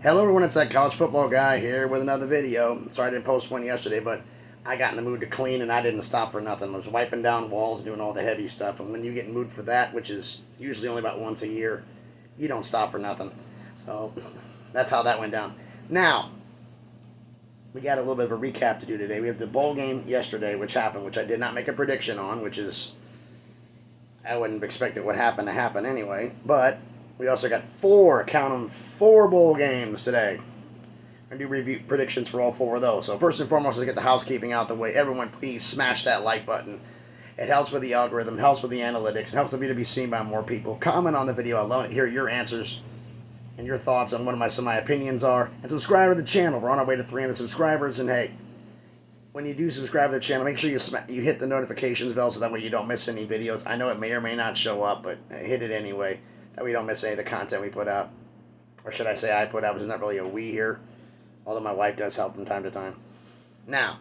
Hello everyone, it's that college football guy here with another video. Sorry I didn't post one yesterday, but I got in the mood to clean and I didn't stop for nothing. I was wiping down walls, doing all the heavy stuff, and when you get in the mood for that, which is usually only about once a year, you don't stop for nothing. So that's how that went down. Now, we got a little bit of a recap to do today. We have the bowl game yesterday, which happened, which I did not make a prediction on, which is, I wouldn't expect it would happen to happen anyway, but we also got count them, four bowl games today. And do review predictions for all four of those. So first and foremost, let's get the housekeeping out the way. Everyone, please smash that like button. It helps with the algorithm, helps with the analytics, helps the video to be seen by more people. Comment on the video. I love to hear your answers and your thoughts on what some of my opinions are. And subscribe to the channel. We're on our way to 300 subscribers. And hey, when you do subscribe to the channel, make sure you hit the notifications bell so that way you don't miss any videos. I know it may or may not show up, but hit it anyway. That we don't miss any of the content we put out. Or should I say I put out, because there's not really a we here. Although my wife does help from time to time. Now,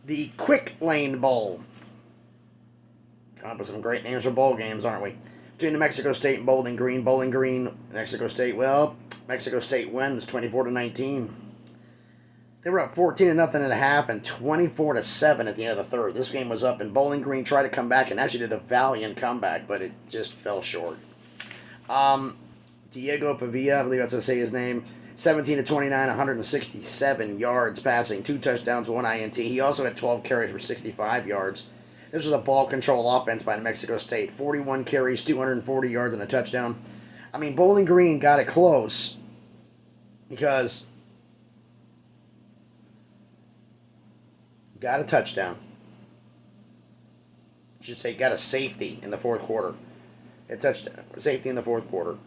the Quick Lane Bowl. Come up with some great names for bowl games, aren't we? Between New Mexico State and Bowling Green. Bowling Green, Mexico State. Well, Mexico State wins 24-19. They were up 14-0 at a half and 24-7 at the end of the third. This game was up, and Bowling Green tried to come back and actually did a valiant comeback, but it just fell short. Diego Pavia, I believe that's how to say his name. 17-29, 167 yards passing, 2 touchdowns, 1 INT. He also had 12 carries for 65 yards. This was a ball control offense by New Mexico State. 41 carries, 240 yards, and a touchdown. I mean, Bowling Green got it close because got a touchdown. I should say got a safety in the fourth quarter. A touchdown, safety in the fourth quarter.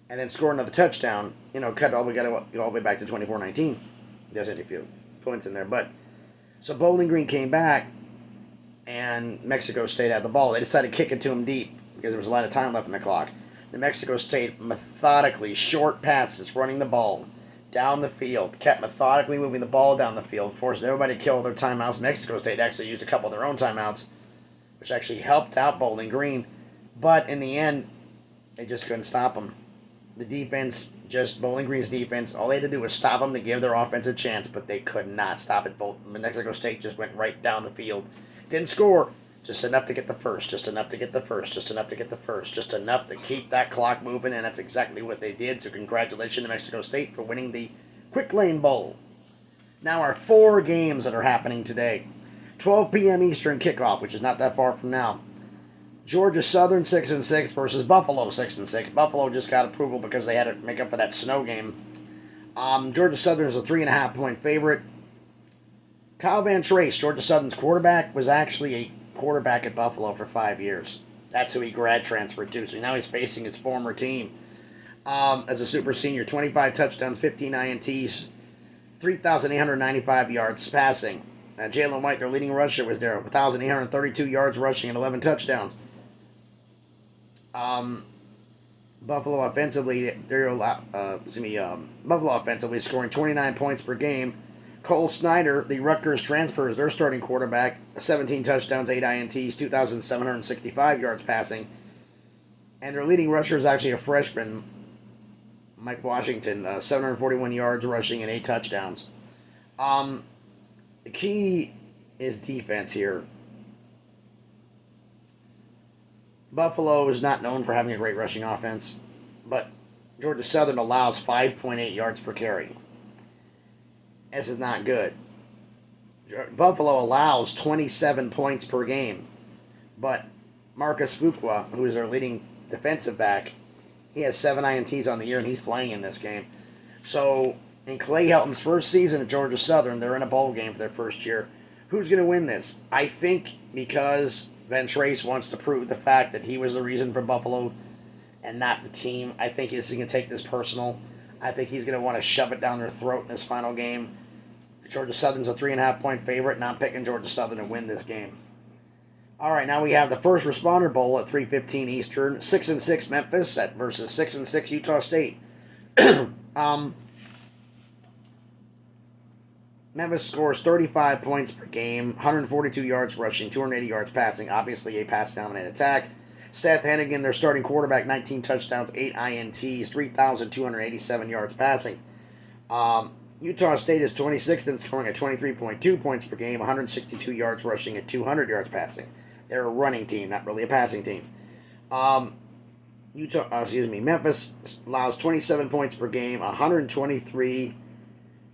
And then score another touchdown, cut all the way back to 24-19. There's a few points in there. But so Bowling Green came back, and Mexico State had the ball. They decided to kick it to him deep because there was a lot of time left in the clock. The Mexico State methodically, short passes, running the ball down the field, kept methodically moving the ball down the field, forced everybody to kill their timeouts. Mexico State actually used a couple of their own timeouts, which actually helped out Bowling Green. But in the end, they just couldn't stop them. The defense, just Bowling Green's defense, all they had to do was stop them to give their offense a chance, but they could not stop it. Mexico State just went right down the field. Didn't score, just enough to get the first, just enough to get the first, just enough to get the first, just enough to keep that clock moving, and that's exactly what they did. So congratulations to Mexico State for winning the Quick Lane Bowl. Now our 4 games that are happening today. 12 p.m. Eastern kickoff, which is not that far from now. Georgia Southern 6-6 versus Buffalo 6-6. Buffalo just got approval because they had to make up for that snow game. Georgia Southern is a 3.5-point favorite. Kyle Van Trace, Georgia Southern's quarterback, was actually a quarterback at Buffalo for 5 years. That's who he grad transferred to. So now he's facing his former team as a super senior. 25 touchdowns, 15 INTs, 3,895 yards passing. Jalen White, their leading rusher, was there, 1,832 yards rushing and 11 touchdowns. Buffalo offensively, scoring 29 points per game. Cole Snyder, the Rutgers transfer, is their starting quarterback. 17 touchdowns, 8 INTs, 2,765 yards passing. And their leading rusher is actually a freshman, Mike Washington, 741 yards rushing and 8 touchdowns. The key is defense here. Buffalo is not known for having a great rushing offense, but Georgia Southern allows 5.8 yards per carry. This is not good. Buffalo allows 27 points per game, but Marcus Fuqua, who is their leading defensive back, he has 7 INTs on the year, and he's playing in this game. So, in Clay Helton's first season at Georgia Southern, they're in a bowl game for their first year. Who's going to win this? I think because Van Trace wants to prove the fact that he was the reason for Buffalo and not the team. I think he's going to take this personal. I think he's going to want to shove it down their throat in this final game. Georgia Southern's a 3.5-point favorite, and I'm picking Georgia Southern to win this game. All right, now we have the First Responder Bowl at 3:15 Eastern. 6-6 Memphis versus 6-6 Utah State. Memphis scores 35 points per game, 142 yards rushing, 280 yards passing. Obviously a pass-dominant attack. Seth Hennigan, their starting quarterback, 19 touchdowns, 8 INTs, 3,287 yards passing. Utah State is 26th in scoring at 23.2 points per game, 162 yards rushing, and 200 yards passing. They're a running team, not really a passing team. Memphis allows 27 points per game, 123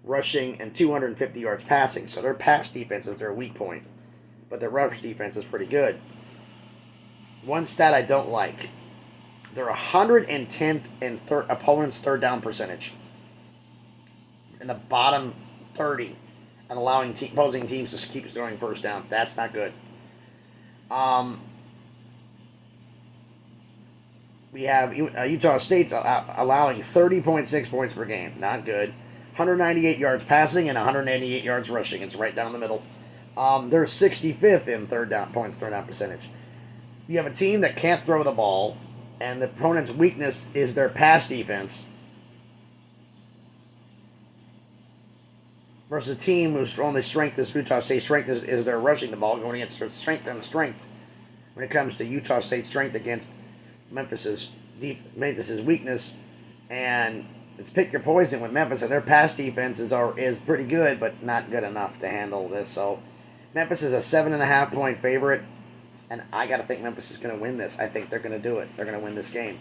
rushing, and 250 yards passing. So their pass defense is their weak point, but their rush defense is pretty good. One stat I don't like: they're 110th in opponents' third down percentage, in the bottom 30, and allowing opposing teams to keep throwing first downs. That's not good. We have Utah State's allowing 30.6 points per game. Not good. 198 yards passing and 188 yards rushing. It's right down the middle. They're 65th in third down percentage. You have a team that can't throw the ball, and the opponent's weakness is their pass defense, versus a team whose only strength is Utah State's strength is their rushing the ball, going against their strength and strength. When it comes to Utah State's strength against Memphis's weakness, and it's pick your poison with Memphis, and their pass defense is pretty good, but not good enough to handle this. So Memphis is a 7.5 point favorite, and I gotta think Memphis is gonna win this. I think they're gonna do it. They're gonna win this game.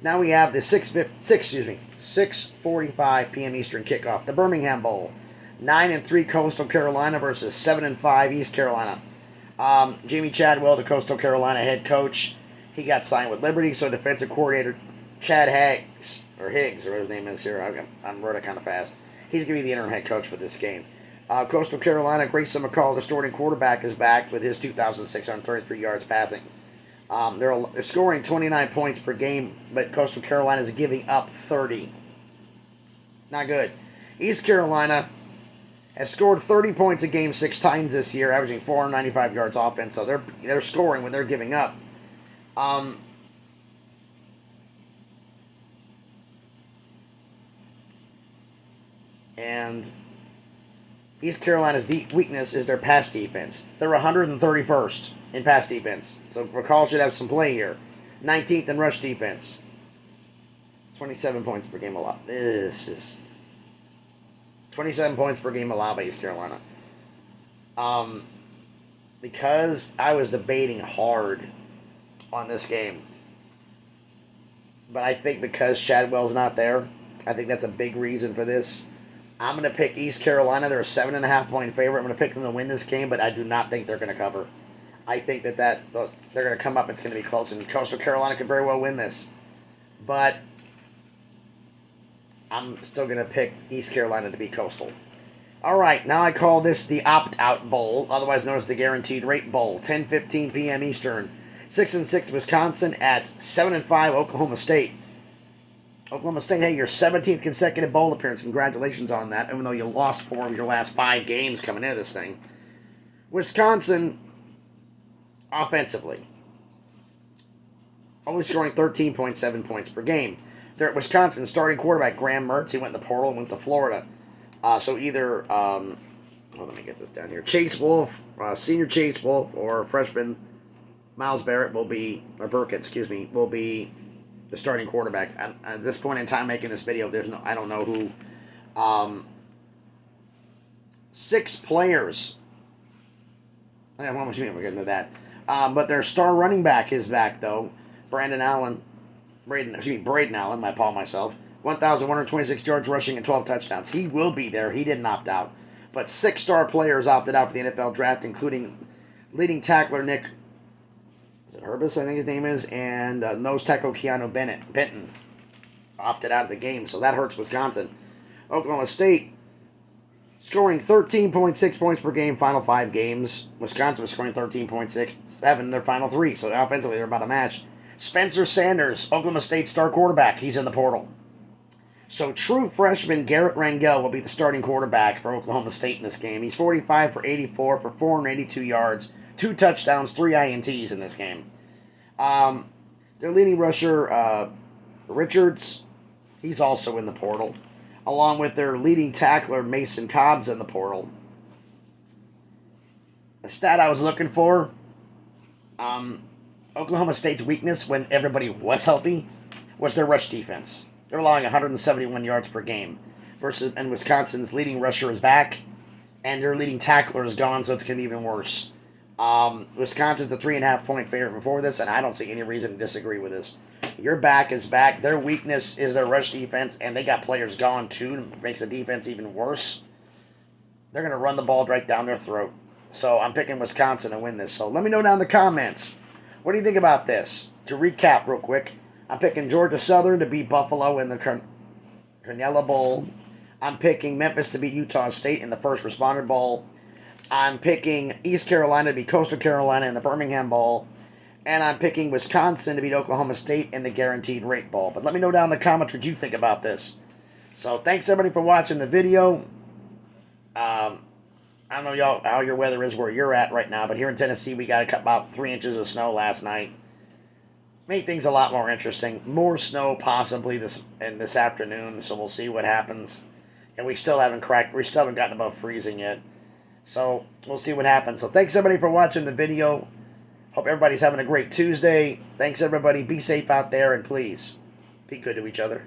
Now we have the 6:45 p.m. Eastern kickoff, the Birmingham Bowl. 9-3 Coastal Carolina versus 7-5 East Carolina. Jimmy Chadwell, the Coastal Carolina head coach, he got signed with Liberty, so defensive coordinator Chad Higgs, or whatever his name is here, I wrote it kind of fast. He's going to be the interim head coach for this game. Coastal Carolina, Grayson McCall, the starting quarterback, is back with his 2,633 yards passing. They're scoring 29 points per game, but Coastal Carolina is giving up 30. Not good. East Carolina has scored 30 points a game 6 times this year, averaging 495 yards offense. So they're scoring when they're giving up. And East Carolina's deep weakness is their pass defense. They're 131st in pass defense. So McCall should have some play here. 19th in rush defense. 27 points per game allowed. This is 27 points per game allowed by East Carolina. Because I was debating hard on this game. But I think because Chadwell's not there, I think that's a big reason for this. I'm going to pick East Carolina. They're a 7.5 point favorite. I'm going to pick them to win this game, but I do not think they're going to cover. I think that they're going to come up. It's going to be close, and Coastal Carolina could very well win this. But I'm still going to pick East Carolina to beat Coastal. All right, now I call this the Opt-Out Bowl, otherwise known as the Guaranteed Rate Bowl. 10:15 p.m. Eastern. 6-6 Wisconsin at 7-5 Oklahoma State. Oklahoma State, hey, your 17th consecutive bowl appearance. Congratulations on that, even though you lost 4 of your last 5 games coming into this thing. Wisconsin, offensively, only scoring 13.7 points per game. They're at Wisconsin starting quarterback Graham Mertz. He went in the portal and went to Florida. So either, let me get this down here. Chase Wolf, senior Chase Wolf, or freshman Miles Barrett will be the starting quarterback. At this point in time making this video, I don't know who. 6 players. We're getting to that. But their star running back is back though. Braden Allen. I apologize myself. 1,126 yards rushing and 12 touchdowns. He will be there. He didn't opt out. But 6 star players opted out for the NFL draft, including leading tackler Nick Herbis, I think his name is, and nose tackle Keanu Benton opted out of the game, so that hurts Wisconsin. Oklahoma State scoring 13.6 points per game, final 5 games. Wisconsin was scoring 13.67 their final 3, so offensively they're about a match. Spencer Sanders, Oklahoma State star quarterback, he's in the portal. So true freshman Garrett Rangel will be the starting quarterback for Oklahoma State in this game. He's 45 for 84 for 482 yards, 2 touchdowns, 3 INTs in this game. Their leading rusher, Richards, he's also in the portal, along with their leading tackler, Mason Cobbs, in the portal. The stat I was looking for, Oklahoma State's weakness when everybody was healthy was their rush defense. They're allowing 171 yards per game. And Wisconsin's leading rusher is back, and their leading tackler is gone, so it's going to be even worse. Wisconsin's a 3.5-point favorite before this, and I don't see any reason to disagree with this. Your back is back. Their weakness is their rush defense, and they got players gone too, and makes the defense even worse. They're going to run the ball right down their throat. So I'm picking Wisconsin to win this. So let me know down in the comments. What do you think about this? To recap real quick, I'm picking Georgia Southern to beat Buffalo in the Camellia Bowl. I'm picking Memphis to beat Utah State in the First Responder Bowl. I'm picking East Carolina to beat Coastal Carolina in the Birmingham Bowl. And I'm picking Wisconsin to beat Oklahoma State in the Guaranteed Rate Bowl. But let me know down in the comments what you think about this. So thanks everybody for watching the video. I don't know y'all how your weather is where you're at right now, but here in Tennessee we got about 3 inches of snow last night. Made things a lot more interesting. More snow possibly this afternoon, so we'll see what happens. And we still haven't gotten above freezing yet. So we'll see what happens. So thanks everybody for watching the video. Hope everybody's having a great Tuesday. Thanks everybody. Be safe out there, and please be good to each other.